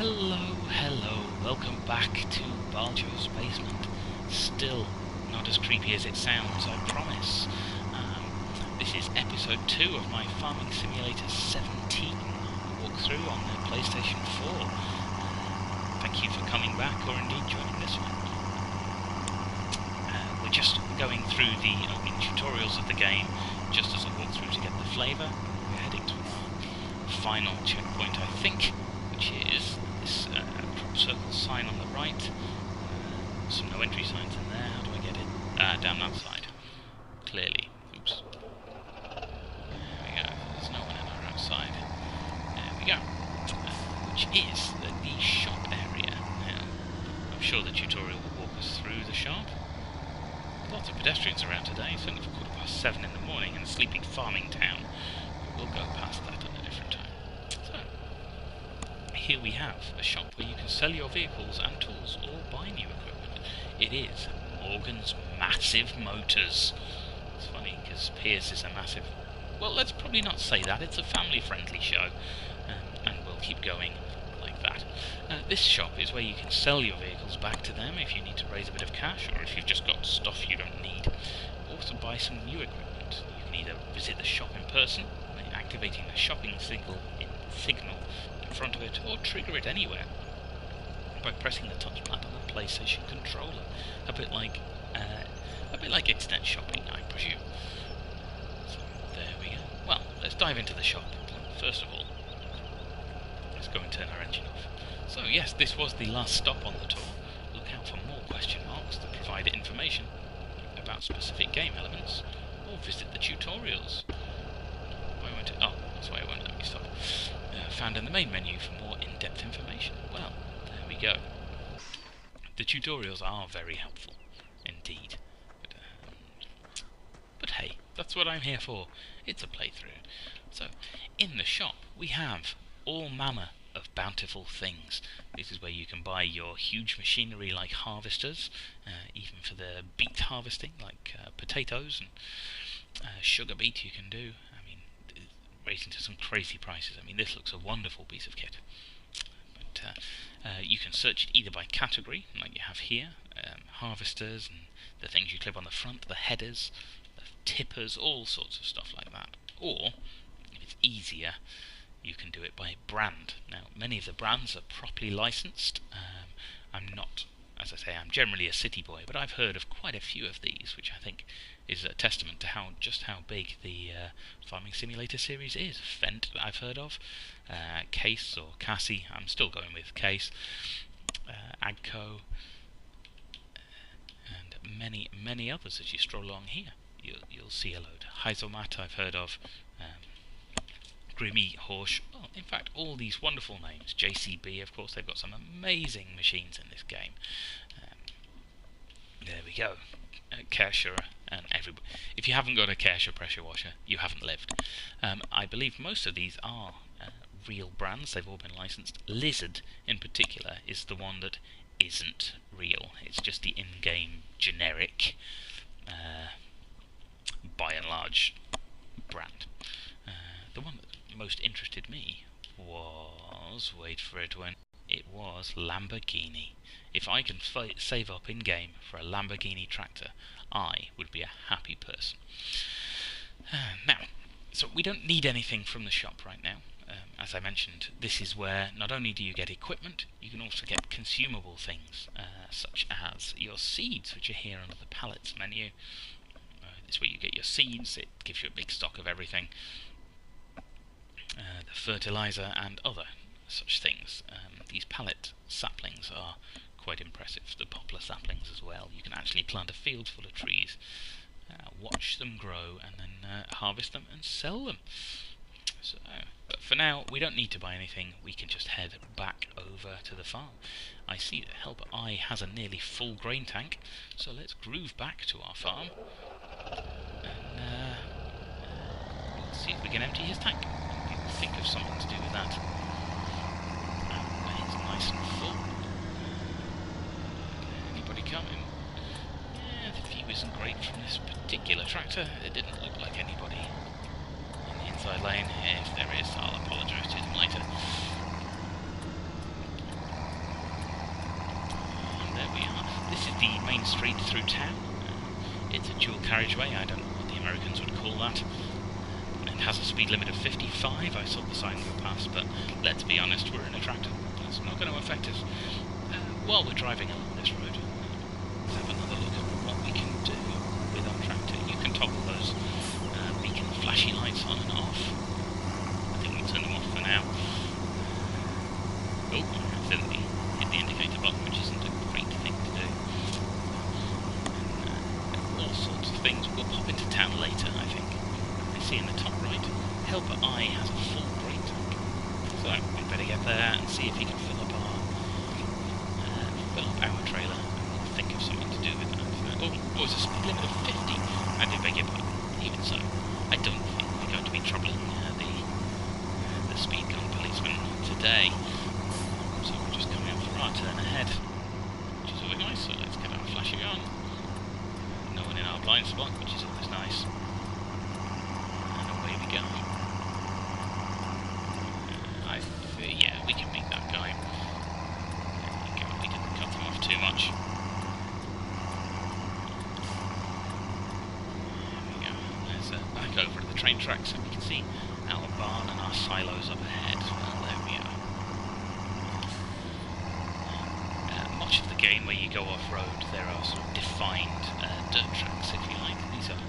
Hello, welcome back to Baljo's Basement. Still not as creepy as it sounds, I promise. This is episode 2 of my Farming Simulator 17 walkthrough on the PlayStation 4. Thank you for coming back, or indeed joining this one. We're just going through the opening tutorials of the game, just as a walkthrough to get the flavour. We're heading to our final checkpoint, I think, which is this crop circle sign on the right. Some no entry signs in there. How do I get it? Down that side. Clearly. Oops. There we go. There's no one ever outside. There we go. Which is the shop area. Now, I'm sure the tutorial will walk us through the shop. Lots of pedestrians around today. It's only 7:15 in the morning in a sleeping farming town. We'll go past that at a different time. So, here we have a shop where you can sell your vehicles and tools or buy new equipment. It is Morgan's Massive Motors. It's funny because Piers is a massive... Well, let's probably not say that. It's a family-friendly show, and we'll keep going like that. This shop is where you can sell your vehicles back to them if you need to raise a bit of cash, or if you've just got stuff you don't need, or to buy some new equipment. You can either visit the shop in person, activating the shopping signal in front of it, or trigger it anywhere by pressing the touchpad on the PlayStation controller. A bit like internet shopping, I presume. So there we go. Well, let's dive into the shop. First of all, let's go and turn our engine off. So yes, this was the last stop on the tour. Look out for more question marks that provide information about specific game elements, or visit the tutorials. That's why it won't let me stop. Found in the main menu for more in-depth information. Well, there we go. The tutorials are very helpful, indeed. But hey, that's what I'm here for. It's a playthrough. So, in the shop, we have all manner of bountiful things. This is where you can buy your huge machinery like harvesters, even for the beet harvesting, like potatoes and sugar beet you can do. Raising to some crazy prices. This looks a wonderful piece of kit. But you can search it either by category, like you have here, harvesters and the things you clip on the front, the headers, the tippers, all sorts of stuff like that. Or, if it's easier, you can do it by brand. Now, many of the brands are properly licensed. I'm not, as I say, I'm generally a city boy, but I've heard of quite a few of these, which I think is a testament to just how big the Farming Simulator series is. Fendt, I've heard of, Case or Cassie, I'm still going with Case, Agco, and many others as you stroll along here. You'll see a load. Heiselmat, I've heard of, Grimmy, Horsch, well, in fact, all these wonderful names. JCB, of course, they've got some amazing machines in this game. There we go. Kershaw and everybody. If you haven't got a Kershaw pressure washer, you haven't lived. I believe most of these are real brands. They've all been licensed. Lizard, in particular, is the one that isn't real. It's just the in-game generic, by and large, brand. The one that most interested me was, wait for it when, it was Lamborghini. If I can save up in-game for a Lamborghini tractor, I would be a happy person. Now, so we don't need anything from the shop right now. As I mentioned, this is where not only do you get equipment, you can also get consumable things, such as your seeds, which are here under the pallets menu. This is where you get your seeds. It gives you a big stock of everything. The fertilizer and other such things. These pallet saplings are quite impressive. The poplar saplings as well. You can actually plant a field full of trees, watch them grow, and then harvest them and sell them. So, but for now, we don't need to buy anything. We can just head back over to the farm. I see that Helper I has a nearly full grain tank, so let's groove back to our farm and let's see if we can empty his tank. We'll think of something to do with that. It's nice and full. Anybody coming? Yeah, the view isn't great from this particular tractor. It didn't look like anybody in the inside lane. If there is, I'll apologise to them later. we are. This is the main street through town. It's a dual carriageway. I don't know what the Americans would call that. It has a speed limit of 55. I saw the sign go past, but let's be honest, we're in a tractor. That's not going to affect us. While we're driving along this road, let's have another look at what we can do with our tractor. You can toggle those beacon flashy lights on and off. I think we'll turn them off for now. Oh, I accidentally hit the indicator button, which isn't a great thing to do. And all sorts of things. We'll pop into town later, I think. I see in the top right, Helper I has a full grain tank. So we'd better get there and see if he can fill up our trailer. We'll think of something to do with that. Oh, it's a speed limit of 50. I do beg your pardon. Even so, I don't think we're going to be troubling the speed gun policeman today. So we're just coming up for our turn ahead, which is always nice. So let's get our flashy on. No one in our blind spot, which is always nice. And away we go. Yeah, we can beat that guy. We didn't cut him off too much. There we go. There's back over to the train tracks, so we can see our barn and our silos up ahead. Well, there we are. Much of the game where you go off-road, there are sort of defined dirt tracks, if you like. These are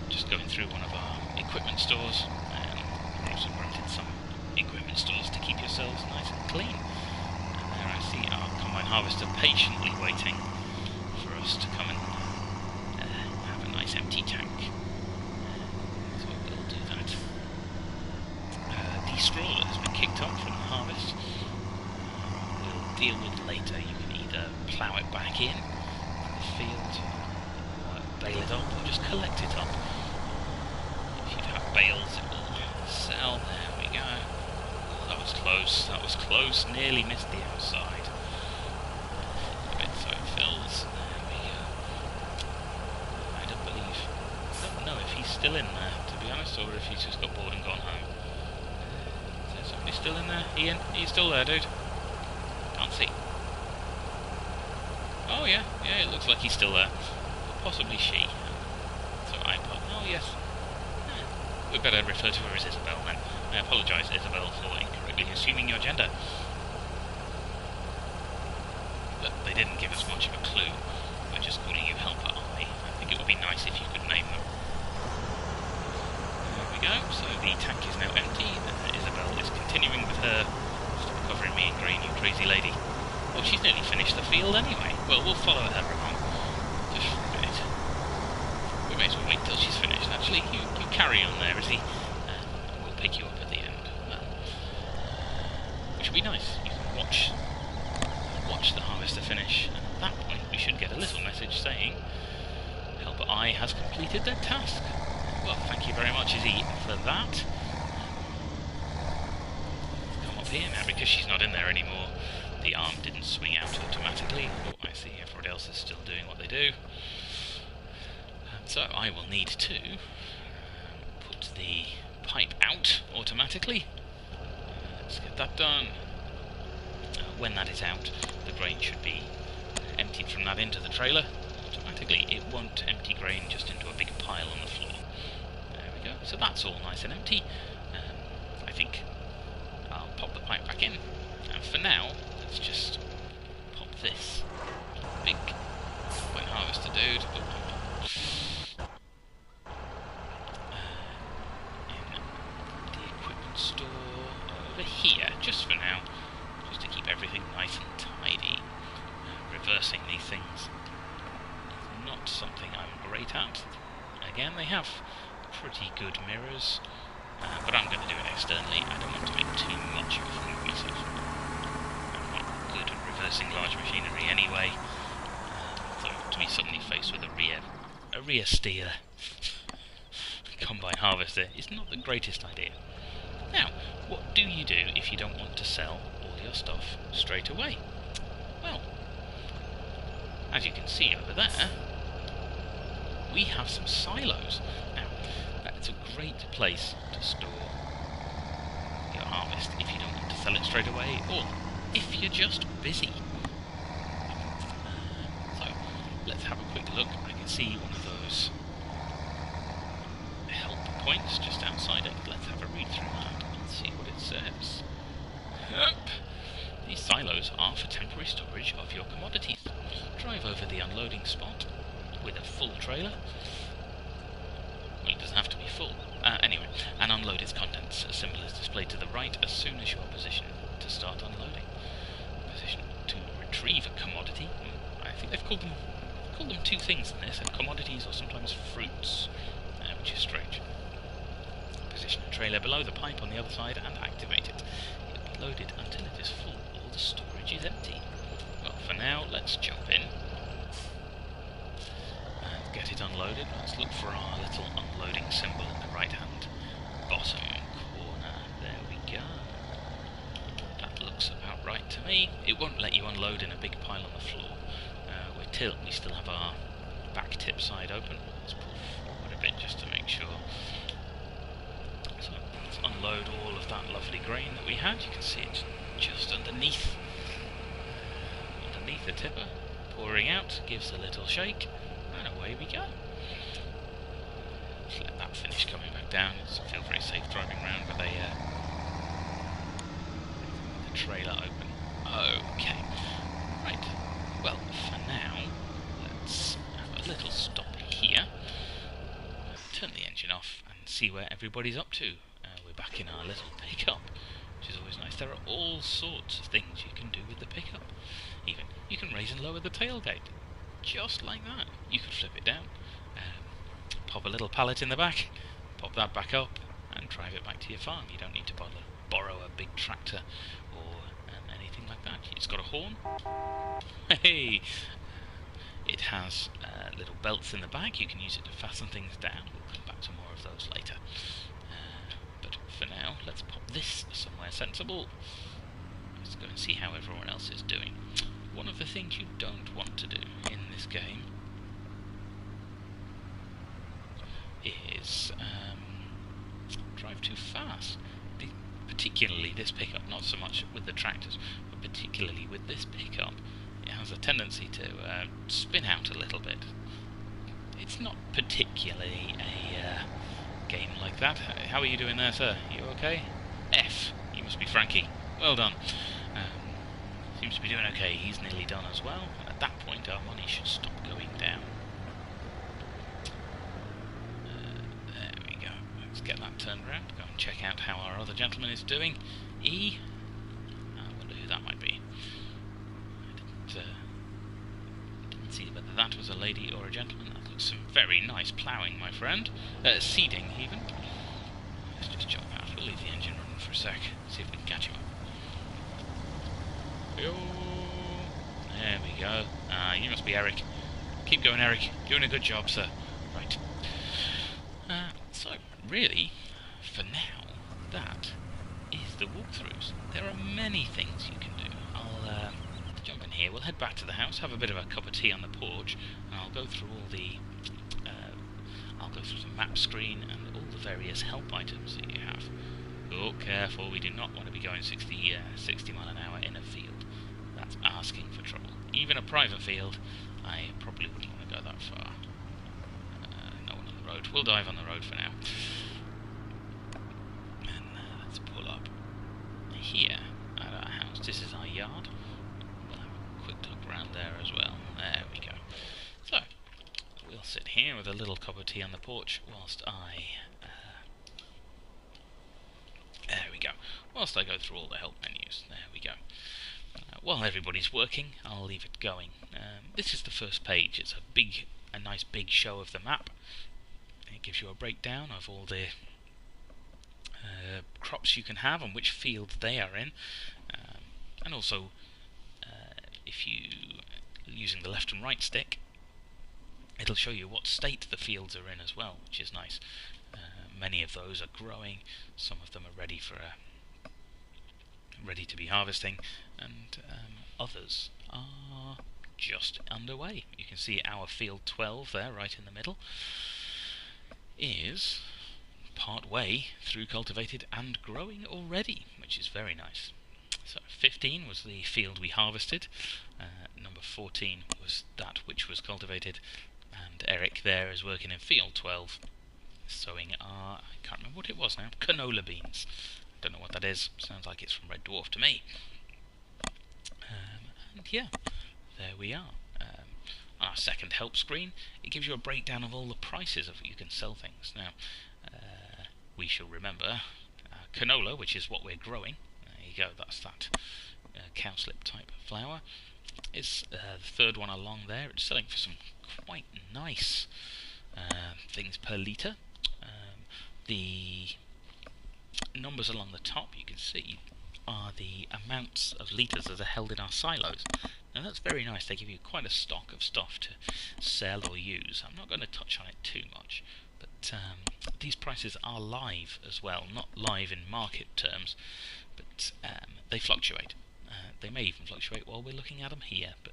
just going through one of our equipment stores. We've also rented some equipment stores to keep yourselves nice and clean. And there I see our combine harvester patiently waiting for us to come and have a nice empty tank. So we'll do that. The straw that has been kicked up from the harvest, we'll deal with later. You can either plough it back in the field, or bale it up, or just collect it up. If you have bales, it will sell. There we go. That was close, that was close, nearly missed the outside. A bit so it fills. There we go. I don't know if he's still in there, to be honest, or if he's just got bored and gone home. Is there somebody still in there? Ian, are you still there, dude? Can't see. Oh yeah, it looks like he's still there. Possibly she. So oh yes. We better refer to her as Isabel then. I apologise, Isabel, for incorrectly assuming your gender. But they didn't give us much of a clue by just calling you Helper I. I think it would be nice if you could name them. There we go, so the tank is now empty. Isabel is continuing with her... Stop covering me in green, you crazy lady. Well, she's nearly finished the field anyway. Well, we'll follow her along. Just for a minute. We may as well wait till she's finished. Actually, you carry on there, is he? We'll pick you up at the end. Which would be nice. You can watch the harvester finish, and at that point we should get a little message saying Helper I has completed their task. Well, thank you very much, Izzy, for that. Come up here now, because she's not in there anymore. The arm didn't swing out automatically. Oh, I see everybody else is still doing what they do. So I will need to put the pipe out automatically. Let's get that done. When that is out, the grain should be emptied from that into the trailer automatically. It won't empty grain just into a big pile on the floor. There we go. So that's all nice and empty. I think I'll pop the pipe back in. And for now, let's just pop this big combine harvester dude in the equipment store over here, just for now, just to keep everything nice and tidy. Reversing these things is not something I'm great at. Again, they have pretty good mirrors, but I'm going to do it externally. I don't want to make too much of a mess of. I'm not good at reversing large machinery anyway, so to be suddenly faced with a rear steer combine harvester is not the greatest idea. Now, what do you do if you don't want to sell all your stuff straight away? Well, as you can see over there, we have some silos. Now, that's a great place to store your harvest if you don't want to sell it straight away, or if you're just busy. let's have a quick look. I can see one of those help points just outside it. Let's have a read through that and see what it says. Yep. These silos are for temporary storage of your commodities. Drive over the unloading spot with a full trailer. Well, it doesn't have to be full. Anyway, and unload its contents. A symbol is displayed to the right as soon as you are positioned to start unloading. Position to retrieve a commodity. I think they've called them two things in this, commodities or sometimes fruits, which is strange. Position a trailer below the pipe on the other side and activate it. It will be loaded until it is full or the storage is empty. Well, for now, let's jump in and get it unloaded. Let's look for our little unloading symbol in the right-hand bottom corner. There we go. That looks about right to me. It won't let you unload in a big pile on the floor. We still have our back tip side open. Let's pull forward a bit just to make sure. So let's unload all of that lovely grain that we had. You can see it just underneath the tipper, pouring out, gives a little shake, and away we go. Just let that finish coming back down. It doesn't feel very safe driving around with the trailer open. Okay, right. Well, for now, let's have a little stop here, turn the engine off and see where everybody's up to. We're back in our little pickup, which is always nice. There are all sorts of things you can do with the pickup. Even you can raise and lower the tailgate, just like that. You could flip it down, pop a little pallet in the back, pop that back up, and drive it back to your farm. You don't need to borrow a big tractor or anything like that. It's got a horn. Hey! It has little belts in the back. You can use it to fasten things down. We'll come back to more of those later. But for now, let's pop this somewhere sensible. Let's go and see how everyone else is doing. One of the things you don't want to do in this game is drive too fast. Particularly this pickup, not so much with the tractors, but particularly with this pickup, it has a tendency to spin out a little bit. It's not particularly a game like that. How are you doing there, sir? You okay? F. You must be Frankie. Well done. Seems to be doing okay. He's nearly done as well. And at that point, our money should stop going down. There we go. Let's get that turned around. Go and check out how our other gentleman is doing. E. I wonder who that might be. I didn't see whether that was a lady or a gentleman. That looks some very nice ploughing, my friend. Seeding, even. Let's just jump out. We'll leave the engine running for a sec. See if we can catch him up. Yo. There we go. You must be Eric. Keep going, Eric. Doing a good job, sir. Right. So, really, for now, that is the walkthroughs. There are many things you can do. I'll jump in here. We'll head back to the house, have a bit of a cup of tea on the porch, and I'll go through all the map screen and all the various help items that you have. Oh, careful! We do not want to be going 60 mile an hour in a field. That's asking for trouble. Even a private field, I probably wouldn't want to go that far. No one on the road. We'll dive on the road for now. And let's pull up here at our house. This is our yard. We'll have a quick look around there as well. There we go. So, we'll sit here with a little cup of tea on the porch whilst there we go. Whilst I go through all the help menus. There we go. While everybody's working, I'll leave it going. This is the first page. It's a nice big show of the map. It gives you a breakdown of all the crops you can have and which field they are in. And also, if you using the left and right stick, it'll show you what state the fields are in as well, which is nice. Many of those are growing. Some of them are ready to be harvesting, and others are just underway. You can see our field 12 there, right in the middle, is part way through cultivated and growing already, which is very nice. So 15 was the field we harvested, number 14 was that which was cultivated, and Eric there is working in field 12, sowing our, I can't remember what it was now, canola beans. Don't know what that is, sounds like it's from Red Dwarf to me. And yeah, there we are. On our second help screen, it gives you a breakdown of all the prices of you can sell things. Now, we shall remember canola, which is what we're growing. There you go, that's that cowslip type flour. It's the third one along there. It's selling for some quite nice things per litre. The numbers along the top, you can see, are the amounts of litres that are held in our silos. Now that's very nice. They give you quite a stock of stuff to sell or use. I'm not going to touch on it too much, but these prices are live as well. Not live in market terms, but they fluctuate. They may even fluctuate while we're looking at them here, but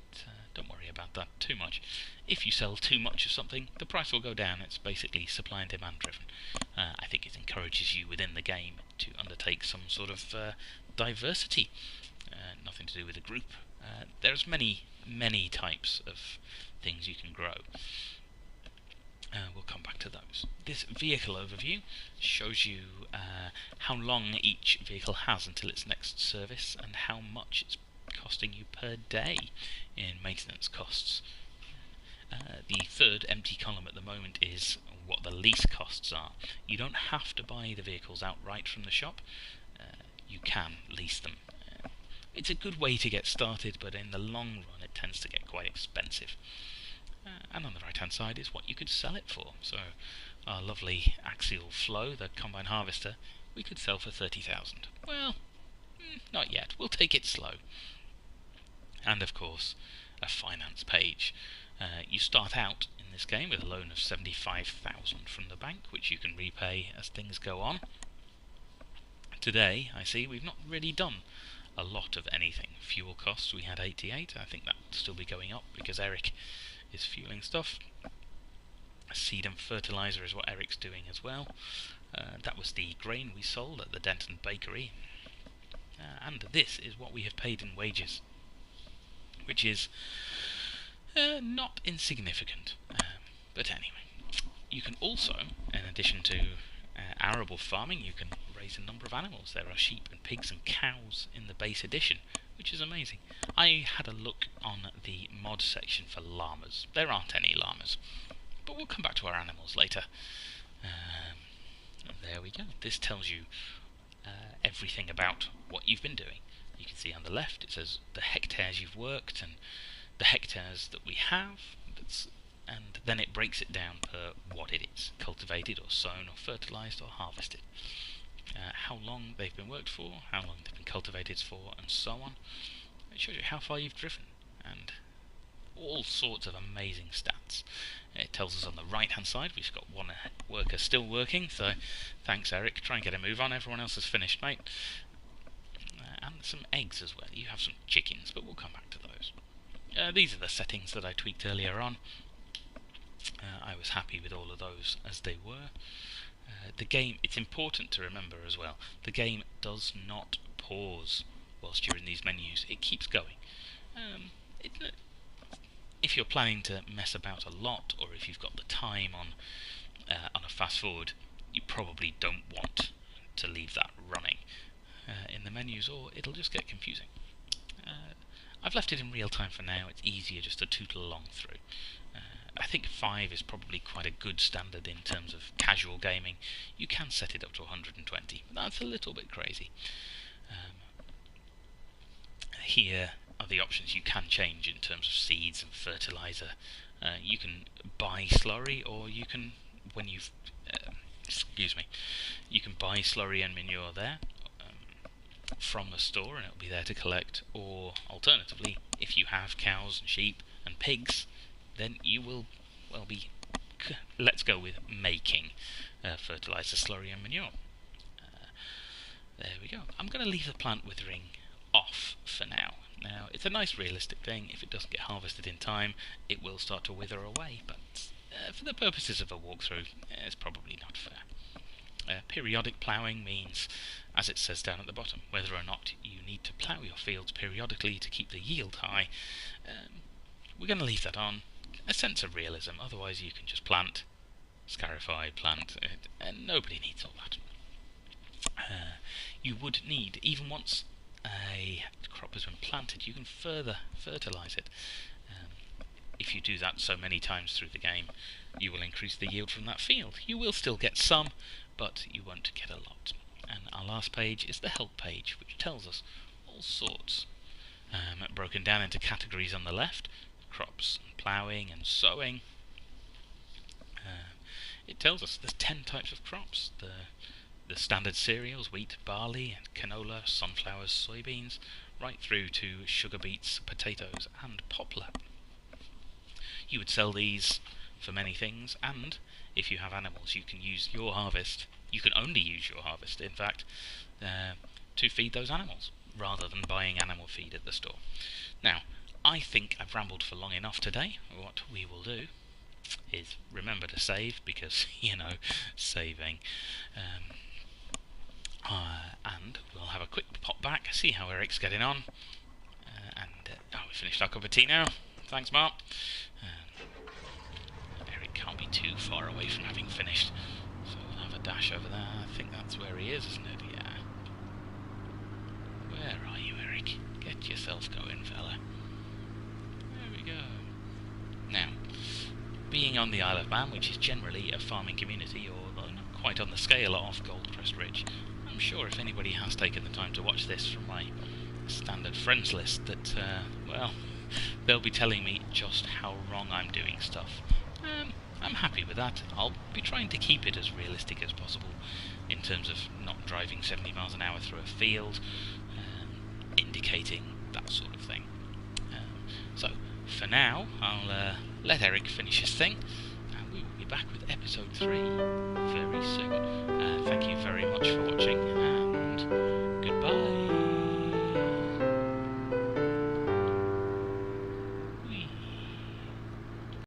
don't worry about that too much. If you sell too much of something, the price will go down. It's basically supply and demand driven. I think it encourages you within the game to undertake some sort of diversity. Nothing to do with the group. There's many types of things you can grow. We'll come back to those. This vehicle overview shows you how long each vehicle has until its next service and how much it's costing you per day in maintenance costs. The third empty column at the moment is what the lease costs are. You don't have to buy the vehicles outright from the shop. You can lease them. It's a good way to get started, but in the long run it tends to get quite expensive. And on the right hand side is what you could sell it for. So our lovely Axial Flow, the combine harvester, we could sell for 30,000. Well, not yet. We'll take it slow. And of course, a finance page. You start out in this game with a loan of 75,000 from the bank, which you can repay as things go on. Today, I see, we've not really done a lot of anything. Fuel costs, we had 88. I think that will still be going up because Eric is fueling stuff. Seed and fertilizer is what Eric's doing as well. That was the grain we sold at the Denton Bakery. And this is what we have paid in wages, which is not insignificant. But anyway, you can also, in addition to arable farming, you can raise a number of animals. There are sheep and pigs and cows in the base edition, which is amazing. I had a look on the mod section for llamas. There aren't any llamas, but we'll come back to our animals later. There we go. This tells you everything about what you've been doing. You can see on the left it says the hectares you've worked and the hectares that we have, and then it breaks it down per what it is: cultivated or sown or fertilised or harvested. How long they've been worked for, how long they've been cultivated for, and so on. It shows you how far you've driven, and all sorts of amazing stats. It tells us on the right hand side we've got one worker still working, so thanks Eric, try and get a move on, everyone else has finished, mate. And some eggs as well. You have some chickens, but we'll come back to those. These are the settings that I tweaked earlier on. I was happy with all of those as they were. The game, it's important to remember as well, the game does not pause whilst you're in these menus. It keeps going. If you're planning to mess about a lot, or if you've got the time on a fast forward, you probably don't want to leave that running in the menus, or it'll just get confusing. I've left it in real time for now. It's easier just to tootle along through. I think 5 is probably quite a good standard in terms of casual gaming. You can set it up to 120, but that's a little bit crazy. Here are the options you can change in terms of seeds and fertilizer. You can buy slurry, or you can, when you've you can buy slurry and manure there from the store, and it'll be there to collect. Or alternatively, if you have cows and sheep and pigs, then you will, well, be, let's go with making fertilizer, slurry and manure. There we go. I'm going to leave the plant withering off for now. Now, it's a nice realistic thing. If it doesn't get harvested in time, it will start to wither away, but for the purposes of a walkthrough, it's probably not fair. Periodic ploughing means, as it says down at the bottom, whether or not you need to plough your fields periodically to keep the yield high. We're going to leave that on. A sense of realism, otherwise you can just plant, scarify, plant, and nobody needs all that. You would need, even once a crop has been planted, you can further fertilise it. If you do that so many times through the game, you will increase the yield from that field. You will still get some, but you won't get a lot. And our last page is the help page, which tells us all sorts, broken down into categories on the left: crops, ploughing and sowing. It tells us there's 10 types of crops: the standard cereals, wheat, barley and canola, sunflowers, soybeans, right through to sugar beets, potatoes and poplar. You would sell these for many things, and if you have animals, you can use your harvest. You can only use your harvest, in fact, to feed those animals, rather than buying animal feed at the store. Now, I think I've rambled for long enough today. What we will do is remember to save, because, saving. And we'll have a quick pop back, see how Eric's getting on. We finished our cup of tea now. Thanks, Mark. Eric can't be too far away from having finished, so we'll have a dash over there. I think that's where he is, isn't it? Yeah. Where are you, Eric? Get yourself going, fella. There we go. Now, being on the Isle of Man, which is generally a farming community, although not quite on the scale of Goldcrest Ridge, I'm sure if anybody has taken the time to watch this from my standard friends list, that, they'll be telling me just how wrong I'm doing stuff. I'm happy with that. I'll be trying to keep it as realistic as possible in terms of not driving 70 miles an hour through a field, indicating that sort of thing. So, for now, I'll let Eric finish his thing, and we will be back with episode 3 very soon. Thank you very much for watching.